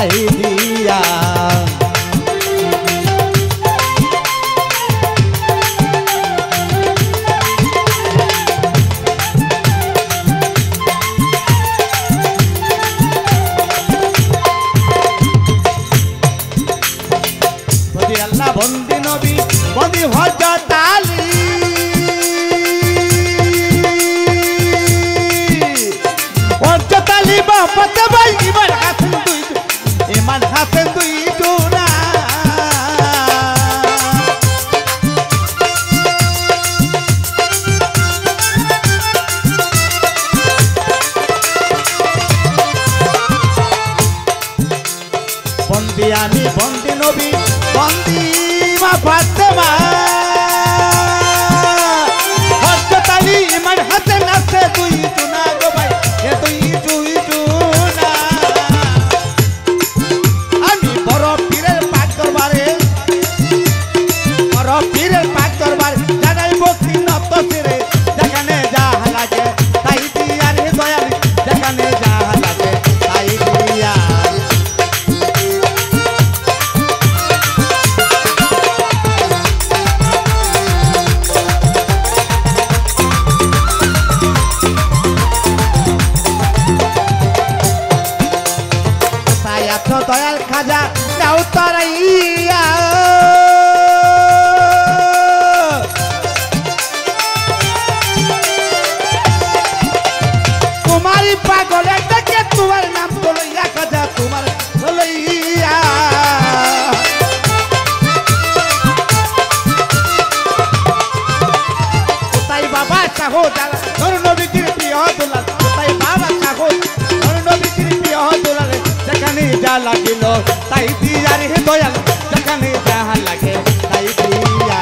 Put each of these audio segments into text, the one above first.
তাই দিয়া আল্লাহ বন্দি নবী বন্দি হযরত আলী হযরত আলী বাপত ভাই ইমান হাসান দুই জোড়া বন্দি আমি বন্দি নবী বন্দি মা ফাতেমা হযরত আলী ইমান হাসান আছে দুই জোড়া গো ভাই এ দুই জোড়া আমি বড় পীরের পাক দরবারে জানাই ভক্তি নত শিরে যেখানে যা লাগে তাই দিয়া রে দয়াল যেখানে যা লাগে তাই দিয়া দয়াল খাজা যাও তারাইয়া তোমারই পাগলে দেখে তোমার নাম বলইয়া খাজা তোমার বলইয়া কোথায় বাবা চাহো জালা ধর নবীর প্রিয় দুলাল কোথায় বাবা চাহো ধর নবীর প্রিয় দুলাল যেখানে যা লাগিল তাই দিয়া রে দয়াল যেখানে যা লাগে তাই দিয়া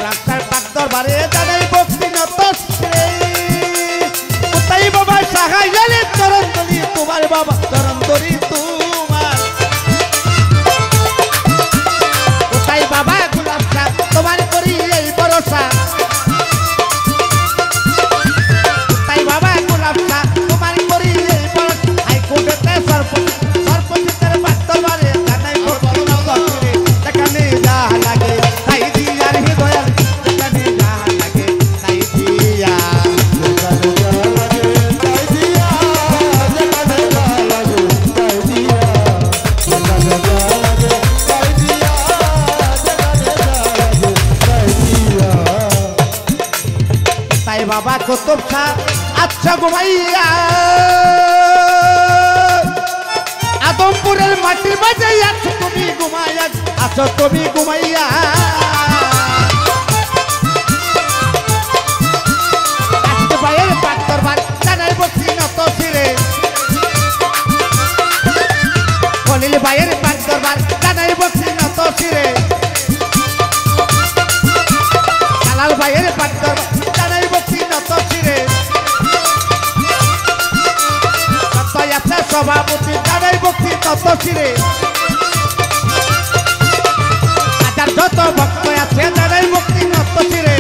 রাস্তার পাক দরবারে জানাই ভক্তি নত কোথায় বাবা সাহাই গেলে চরণ ধরি তোমার বাবা চরণ ধরি তোমার কোথায় বাবা গোলাপ শাহ তোমার করি এই ভরসা কোথায় বাবা গোলাপ শাহ তোমার করি এই ভরসা হাইকোর্টেতে সর্বজিতের পাক দরবারে জানাই ভক্তি নত যেখানে যা লাগে তাই দিয়া রে দয়াল যেখানে যা লাগে তাই দিয়া তাই বাবা কুতুব শাহ আচ্ছা ঘুমাইয়া আদমপুরের মাটির মাঝে আছো তুমি ঘুমাইয়া আছো তুমি ঘুমাইয়া ভাইয়ের পাক দরবার জানাই ভক্তি নত শিরে খলিল ভাইয়ের পাক দরবার জানাই ভক্তি নত শিরে জালাল ভাইয়ের পাক দরবার জানাই ভক্তি নত শিরে সভাপতি জানাই ভক্তি নত শিরে হাজার যত ভক্ত আছে জানাই ভক্তি নত শিরে